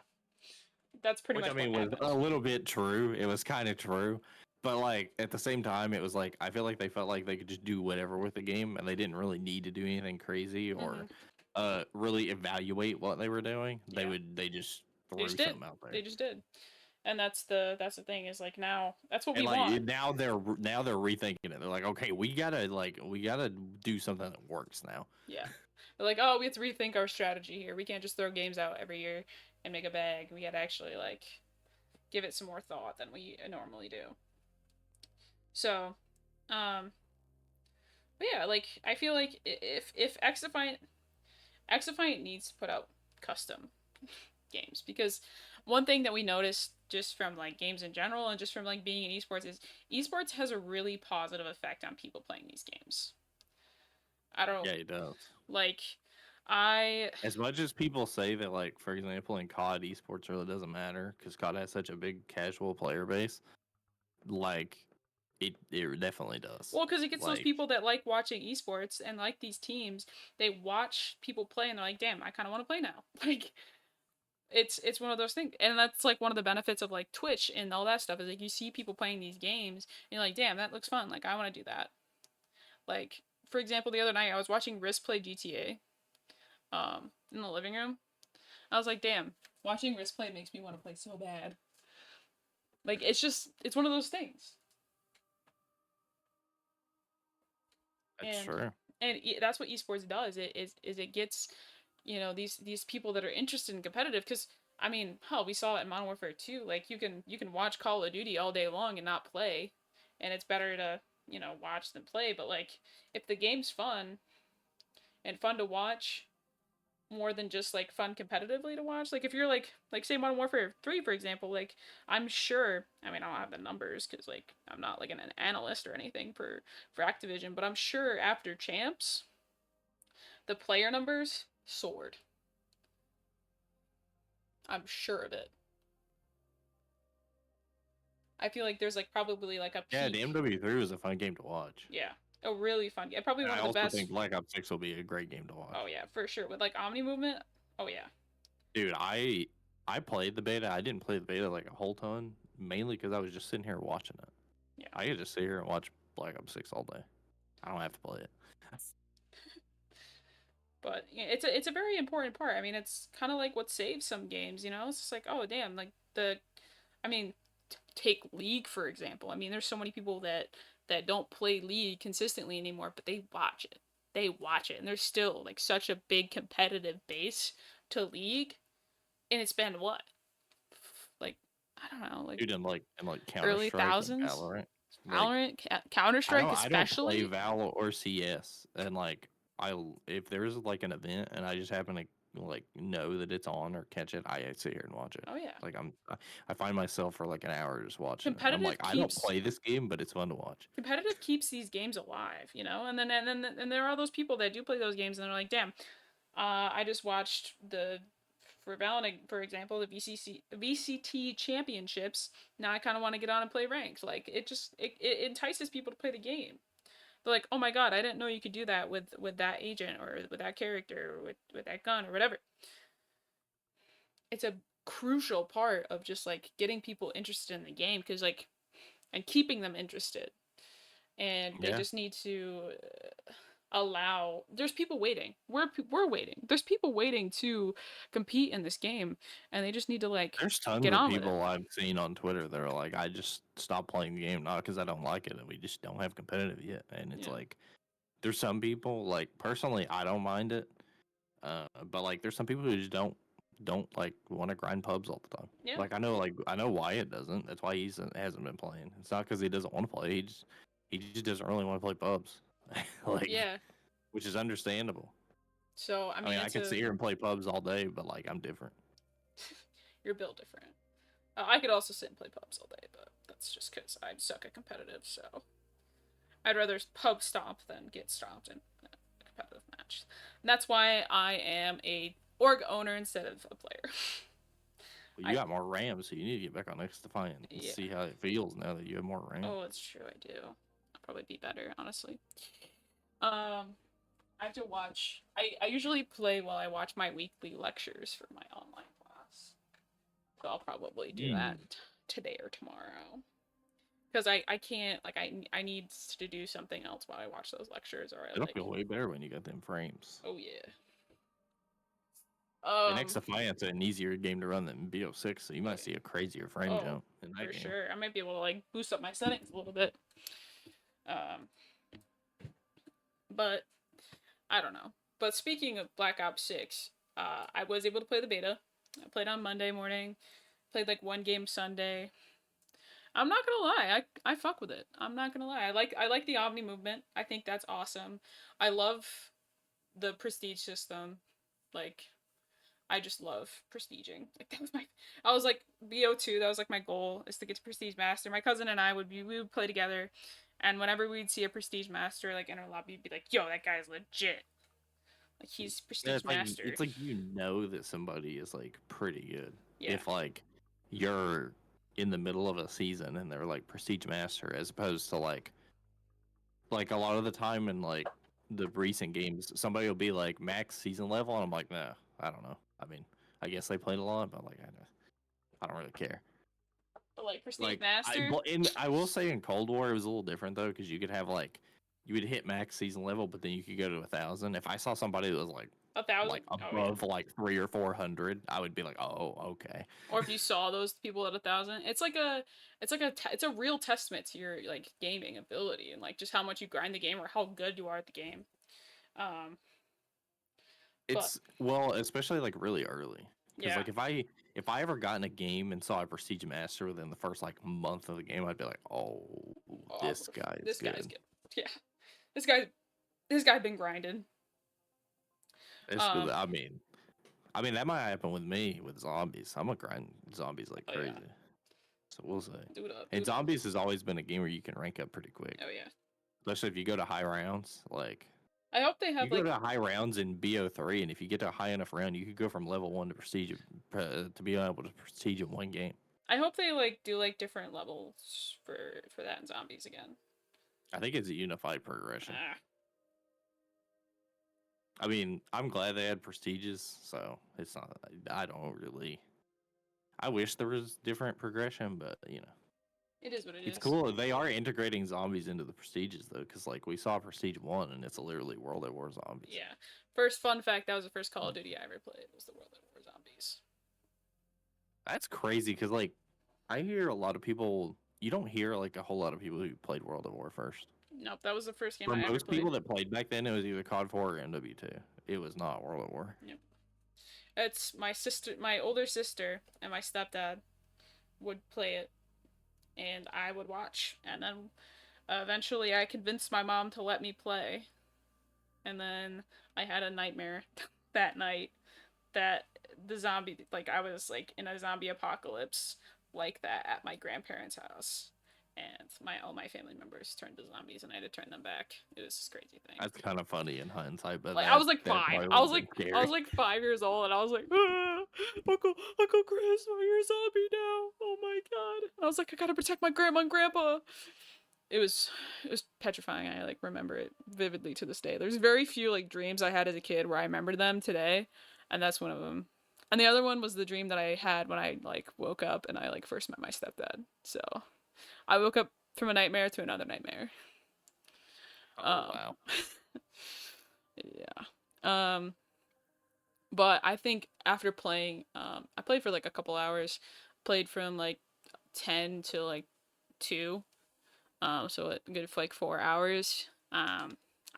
That's pretty Which I much what mean was happened. a little bit true. It was kind of true. But like at the same time, it was like I feel like they felt like they could just do whatever with the game, and they didn't really need to do anything crazy or Hmm. really evaluate what they were doing. Yeah, They just they threw just did. something out They there. just did. And that's the thing is like now that's what And we like want. now they're rethinking it. They're like, okay, we gotta do something that works now. Yeah. They're like, oh, we have to rethink our strategy here. We can't just throw games out every year and make a bag. We got to actually like give it some more thought than we normally do. So, um, but yeah, like I feel like if Xdefiant needs to put out custom games because one thing that we noticed just from like games in general and just from like being in esports is esports has a really positive effect on people playing these games. I don't Yeah, it does. like I As much as people say that, like for example, in COD, esports really doesn't matter because COD has such a big casual player base. Like it definitely does. well, because it gets those Like people that like watching esports and like these teams. They watch people play and they're like, "Damn, I kind of want to play now." Like, it's one of those things, and that's like one of the benefits of like Twitch and all that stuff is like you see people playing these games and you're like, "Damn, that looks fun. Like, I want to do that." Like, for example, the other night I was watching Risk play GTA, in the living room. I was like, "Damn, watching Risk play makes me want to play so bad." Like, it's one of those things, that's and true. that's what esports does. It gets these people that are interested in competitive because I mean hell we saw it in Modern Warfare 2 like you can watch Call of Duty all day long and not play and it's better to watch than play but like if the game's fun and fun to watch more than just like fun competitively to watch. Like if you're like say Modern Warfare 3 for example, like I'm sure, I mean I don't have the numbers cuz like I'm not like an analyst or anything for Activision, but I'm sure after Champs the player numbers soared. I'm sure of it. I feel like there's like probably like a Yeah, the peak. MW3 was a fun game to watch. Yeah. A really fun game. Probably And one I of the also best. think Black Ops 6 will be a great game to Oh watch. yeah, for sure. With like Omni movement. Oh yeah. Dude, I played the beta. I didn't play the beta like a whole ton, mainly because I was just sitting here watching it. Yeah. I could just sit here and watch Black Ops 6 all day. I don't have to play it. But yeah, it's a very important part. I mean, it's kind of like what saves some games, you know? It's just like, oh damn, like I mean, take League for example. I mean, there's so many people that don't play League consistently anymore, but they watch it. They watch it, and there's still like such a big competitive base to League, and it's been what, like I don't know, like Dude, and like Counter early Strike and thousands. Valorant. Like Valorant, Counter Strike I don't play especially. Val or CS, and like if there's like an event and I just happen to like know that it's on or catch it, I sit here and watch it. Oh yeah, Like I find myself for like an hour just watching it. I'm like, competitive I don't keeps play this game, but it's fun to watch. competitive keeps these games alive, you know. And then there are those people that do play those games and they're like, damn, I just watched the for Valorant, for example, the VCT championships. Now I kind of want to get on and play ranked. Like it entices people to play the game. They're like, oh my god, I didn't know you could do that with that agent or with that character or with that gun or whatever. It's a crucial part of just like getting people interested in the game because like and keeping them interested, and they Yeah, just need to allow there's people waiting, we're waiting, there's people waiting to compete in this game, and they just need to like there's tons get of on with it. people I've seen on Twitter that are like, I just stopped playing the game not because I don't like it, and we just don't have competitive yet. And it's Yeah, like, there's some people like personally, I don't mind it. But like, there's some people who just don't like want to grind pubs all the time. yeah, Like I know Wyatt doesn't. That's why he hasn't been playing. It's not because he doesn't want to play. He just doesn't really want to play pubs, like, yeah. which is understandable. So I I mean mean, I it's could a sit here and play pubs all day, but like I'm different. you're built different. I could also sit and play pubs all day, but that's just because I suck at competitive, so I'd rather pub stomp than get stomped in a competitive match. And that's why I am a org owner instead of a player. Well, you I got more RAM, so you need to get back on X Defiant and Yeah. see how it feels now that you have more RAM. Oh, it's true. I do. I'll probably be better, honestly. Um, I have to watch. I usually play while I watch my weekly lectures for my online class. So I'll probably do that Mm. today or tomorrow. Because I can't like I need to do something else while I watch those lectures, or I It'll like feel way better when you got them frames. oh yeah. And X Um. Defiant's an easier game to run than BO6, so you Oh might see yeah. a crazier frame Oh, jump in that for game. sure. I might be able to like boost up my settings a little bit. Um. But I don't know. But speaking of Black Ops 6, I was able to play the beta. I played on Monday morning, played like one game Sunday. I'm not gonna lie, I fuck with it. I'm not gonna lie. I like the Omni movement. I think that's awesome. I love the prestige system. Like I just love prestiging. Like that was my I was like BO2, that was like my goal is to get to Prestige Master. My cousin and I we would play together, and whenever we'd see a Prestige Master like in our lobby, we'd be like, yo, that guy's legit. Like he's Yeah, Prestige Master. it's like you know that somebody is like pretty good Yeah. if like you're in the middle of a season and they're like prestige master, as opposed to like a lot of the time in like the recent games somebody will be like max season level and I'm like, no, I don't know. I mean, I guess they played a lot, but like I don't really care. But like Prestige Like Master, I will say in Cold War it was a little different though, because you could have like you would hit max season level, but then you could go to 1,000. If I saw somebody that was a thousand. like Oh yeah. above like 300 or 400, I would be like, oh, okay. Or if you saw those people at 1,000, it's a real testament to your like gaming ability and like just how much you grind the game or how good you are at the game. Um, but It's well, especially like really early, because yeah. like if I ever got in a game and saw a prestige master within the first like month of the game, I'd be like, oh, Oh, this guy is this guy's good. good. Yeah, this guy, this guy been grinding. It's, Um, I mean, I mean, that might happen with me with zombies. I'm gonna grind zombies like Oh crazy. yeah, So we'll see. do it up, do And it up. zombies has always been a game where you can rank up pretty quick, Oh yeah. especially if you go to high rounds. Like I hope they you have go like to high rounds in BO3, and if you get to a high enough round, you could go from level 1 to prestige to be able to prestige in one game. I hope they like do like different levels for that in zombies again. I think it's a unified progression. Ah, I mean, I'm glad they had prestiges, so it's not. I don't really. I wish there was different progression, but it is what it it's is. cool. They are integrating zombies into the prestiges though, because like we saw Prestige 1, and it's literally World at War zombies. Yeah. First fun fact: that was the first Call of Duty I ever played. Was the World at War Zombies. That's crazy because like I hear a lot of people. You don't hear like a whole lot of people who played World at War first. Nope, that was the first game For I ever most played. people that played back then, it was either COD 4 or MW2. It was not World at War. Yep. It's my sister, my older sister, and my stepdad would play it, and I would watch. And then eventually, I convinced my mom to let me play. And then I had a nightmare that night that the zombie, like I was like in a zombie apocalypse like that at my grandparents' house, and all my family members turned to zombies, and I had to turn them back. It was this crazy thing. That's kind of funny in hindsight, but Like that I was like that 5. probably I would was have like been scary. I was like 5 years old, and I was like, ah, Uncle Chris, you're a zombie now. Oh my god! And I was like, I gotta protect my grandma and grandpa. It was petrifying. I like remember it vividly to this day. There's very few like dreams I had as a kid where I remember them today, and that's one of them. And the other one was the dream that I had when I like woke up and I like first met my stepdad. So I woke up from a nightmare to another nightmare. Oh wow. Yeah. But I think after playing, I played for like a couple hours, played from like 10 to like 2, so a good like 4 hours.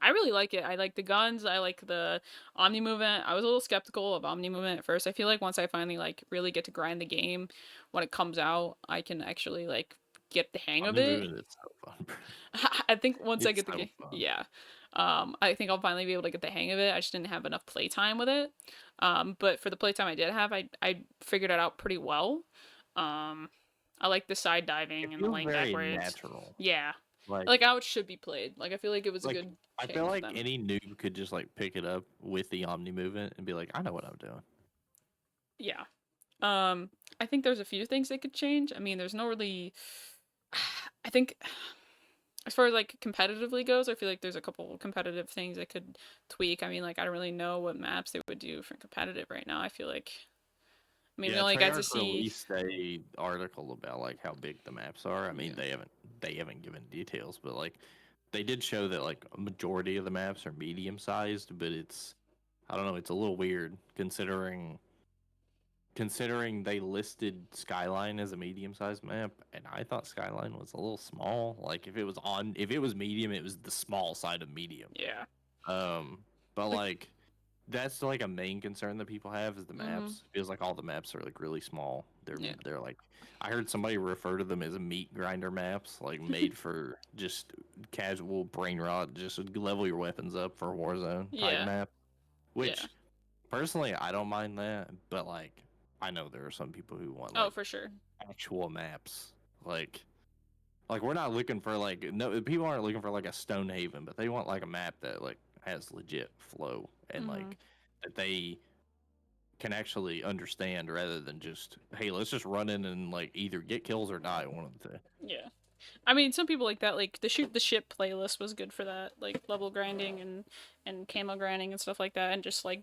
I really like it. I like the guns. I like the Omni movement. I was a little skeptical of Omni movement at first. I feel like once I finally like really get to grind the game, when it comes out, I can actually like get the hang of Omni it. movement is so fun. Bro. I think once I It's get the so game, fun. yeah. I think I'll finally be able to get the hang of it. I just didn't have enough playtime with it. But for the playtime I did have, I figured it out pretty well. Um, I like the side diving It and the feels laying very backwards. natural. Yeah, Like like how it should be played. Like I feel like it was a like good I change feel for like them. any noob could just like pick it up with the Omni movement and be like, I know what I'm doing. Yeah. I think there's a few things they could change. I mean, there's no really. I think as far as like competitively goes, I feel like there's a couple competitive things they could tweak. I mean, like I don't really know what maps they would do for competitive right now. I feel like, I mean, we Yeah, only got to Treyarch see. released a article about like how big the maps are. I mean, Yeah. they haven't given details, but like they did show that like a majority of the maps are medium sized, but it's I don't know, it's a little weird considering they listed Skyline as a medium sized map, and I thought Skyline was a little small. Like if it was medium, it was the small side of medium. Yeah. Um, but Like. like that's like a main concern that people have is the Mm-hmm. maps. Feels like all the maps are like really small. Yeah. They're like I heard somebody refer to them as meat grinder maps, like made for just casual brain rot, just level your weapons up for Warzone type Yeah. map. Yeah. Which personally I don't mind that, but like I know there are some people who want Oh, like for sure. actual maps. Like we're not looking for like no people aren't looking for like a Stonehaven, but they want like a map that like has legit flow and Mm-hmm. like that they can actually understand rather than just hey let's just run in and like either get kills or die one of the two. Yeah. I mean, some people like that. Like the shoot the ship playlist was good for that, like level grinding and camo grinding and stuff like that, and just like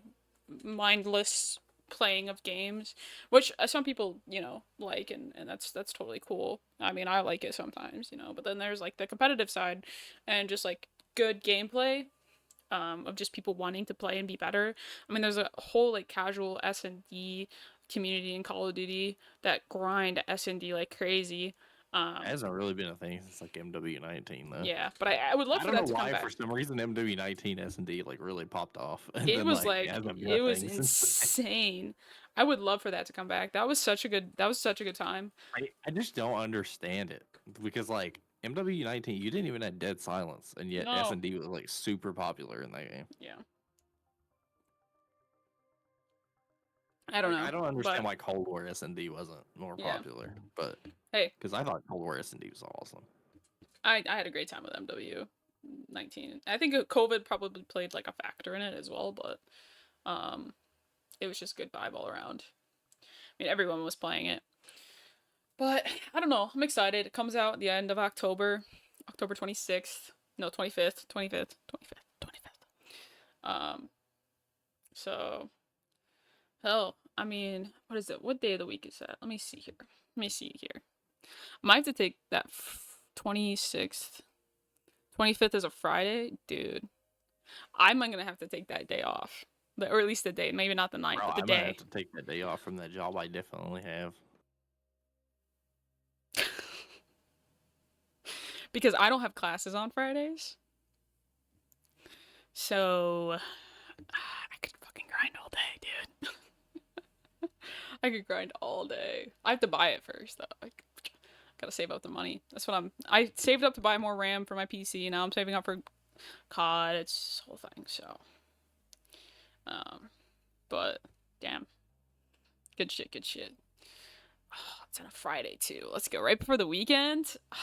mindless playing of games, which some people like, and that's totally cool. I mean, I like it sometimes, but then there's like the competitive side, and just like good gameplay. Of just people wanting to play and be better. I mean, there's a whole like casual S&D community in Call of Duty that grind S&D like crazy. It Um, hasn't really been a thing since like MW19 though. yeah, but I would love I for don't know that to come why back. for some reason MW19 S&D like really popped off and It then was like it like hasn't been a it was thing since then. insane. I would love for that to come back. That was such a good time. I just don't understand it because like MW19 you didn't even have Dead Silence and yet No. S&D was like super popular in that game. Yeah. I don't Like, know, I don't understand but why Cold War S&D wasn't more yeah. popular, but Hey, because I thought Cold War S&D was awesome. I had a great time with MW19. I think COVID probably played like a factor in it as well, but um, it was just good vibe all around. I mean, everyone was playing it, but I don't know. I'm excited. It comes out at the end of October, October 26th. No, 25th, 25th, 25th, 25th. Um, so hell, I mean, what is it? What day of the week is that? Let me see here. Let me see here. I might have to take that 26th. 25th is a Friday? Dude. I'm gonna have to take that day off. Or at least the day. Maybe not the night, Bro, but the I might have day. to take that day off from that job I definitely have. Because I don't have classes on Fridays. So I could fucking grind all day, dude. I could grind all day. I have to buy it first though. I gotta save up the money. That's what I saved up to buy more RAM for my PC. Now I'm saving up for COD. It's this whole thing. So, um, but damn, good shit. Good shit. Oh, it's on a Friday too. Let's go right before the weekend. Oh,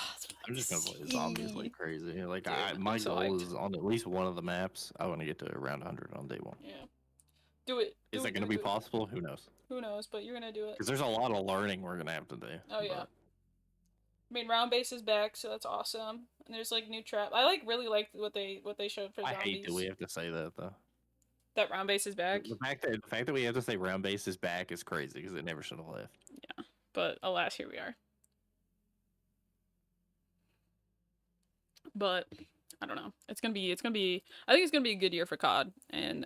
I'm just gonna play zombies like crazy. Like dude, my I'm so goal hyped. is on at least one of the maps. I want to get to around 100 on day one. Yeah, do it. Is Do that it. Do gonna it. be Do it. possible? Who knows? Who knows? But you're gonna do it. Because there's a lot of learning we're gonna have to do. Oh yeah. But I mean, round base is back, so that's awesome. And there's like new trap. I like really liked what they showed for I zombies. hate that we have to say that though. That round base is back. The fact that we have to say round base is back is crazy because it never should have left. Yeah, but alas, here we are. But I don't know. It's gonna be. I think it's gonna be a good year for COD, and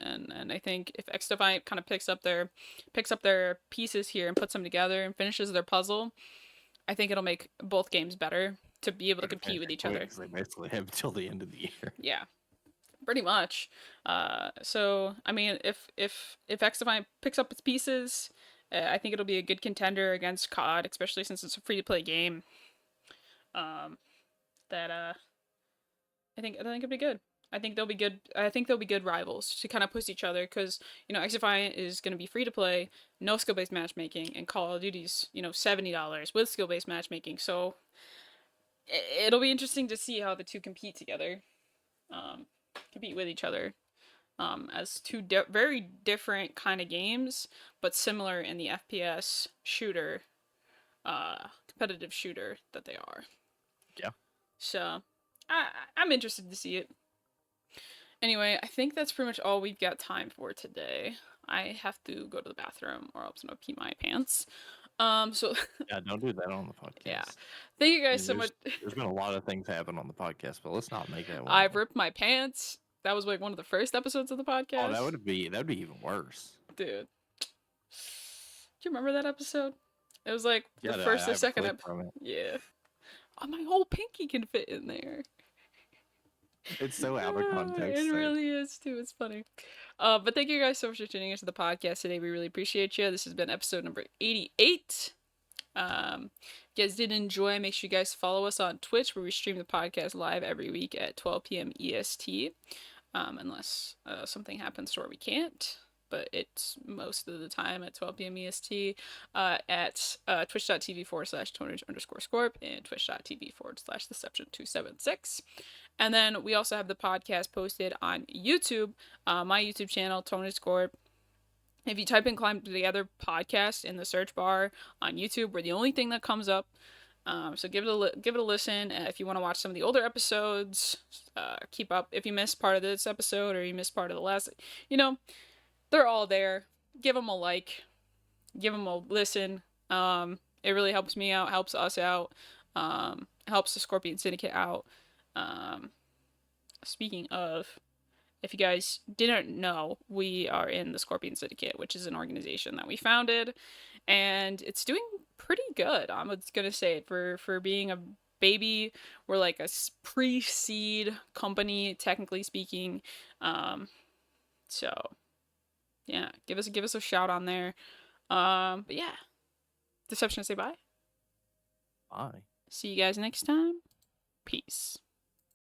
I think if XDefiant kind of picks up their pieces here and puts them together and finishes their puzzle, I think it'll make both games better to be able to compete with each other. Because they basically have until the end of the year. Yeah, pretty much. So I mean, if XDefiant picks up its pieces, I think it'll be a good contender against COD, especially since it's a free to play game. Um, that I think it'll be good. I think they'll be good. I think they'll be good rivals to kind of push each other because XDefiant is going to be free to play, no skill based matchmaking, and Call of Duty's $70 with skill based matchmaking. So it'll be interesting to see how the two compete together, compete with each other, as two very different kind of games, but similar in the FPS shooter, competitive shooter that they are. Yeah. So I'm interested to see it. Anyway, I think that's pretty much all we've got time for today. I have to go to the bathroom or else I'm gonna pee my pants. So Yeah, don't do that on the podcast. yeah. Thank you I guys mean, so much. There's been a lot of things happen on the podcast, but let's not make that one. I've ripped my pants. That was like one of the first episodes of the podcast. Oh, that would be even worse. Dude. Do you remember that episode? It was like Yeah, the first I or have a second clip from it. Yeah. Oh, my whole pinky can fit in there. It's so out of context. It really is too. It's funny. But thank you guys so much for tuning into the podcast today. We really appreciate you. This has been episode number 88. If you guys did enjoy, make sure you guys follow us on Twitch where we stream the podcast live every week at 12 p.m. EST. Unless something happens to where we can't. But it's most of the time at 12 p.m. EST at twitch.tv/tonage_scorp and twitch.tv/deception276. And then we also have the podcast posted on YouTube, my YouTube channel, Tonage Scorp. If you type in Climb Together podcast in the search bar on YouTube, we're the only thing that comes up. So give it a listen. If you want to watch some of the older episodes, keep up. If you missed part of this episode or you missed part of the last, they're all there. Give them a like. Give them a listen. It really helps me out, helps us out, helps the Scorpion Syndicate out. Speaking of, if you guys didn't know, we are in the Scorpion Syndicate, which is an organization that we founded, and it's doing pretty good. I'm gonna say for being a baby, we're like a pre-seed company, technically speaking. So yeah, give us a shout on there. But yeah, Deception, say bye. Bye. See you guys next time. Peace.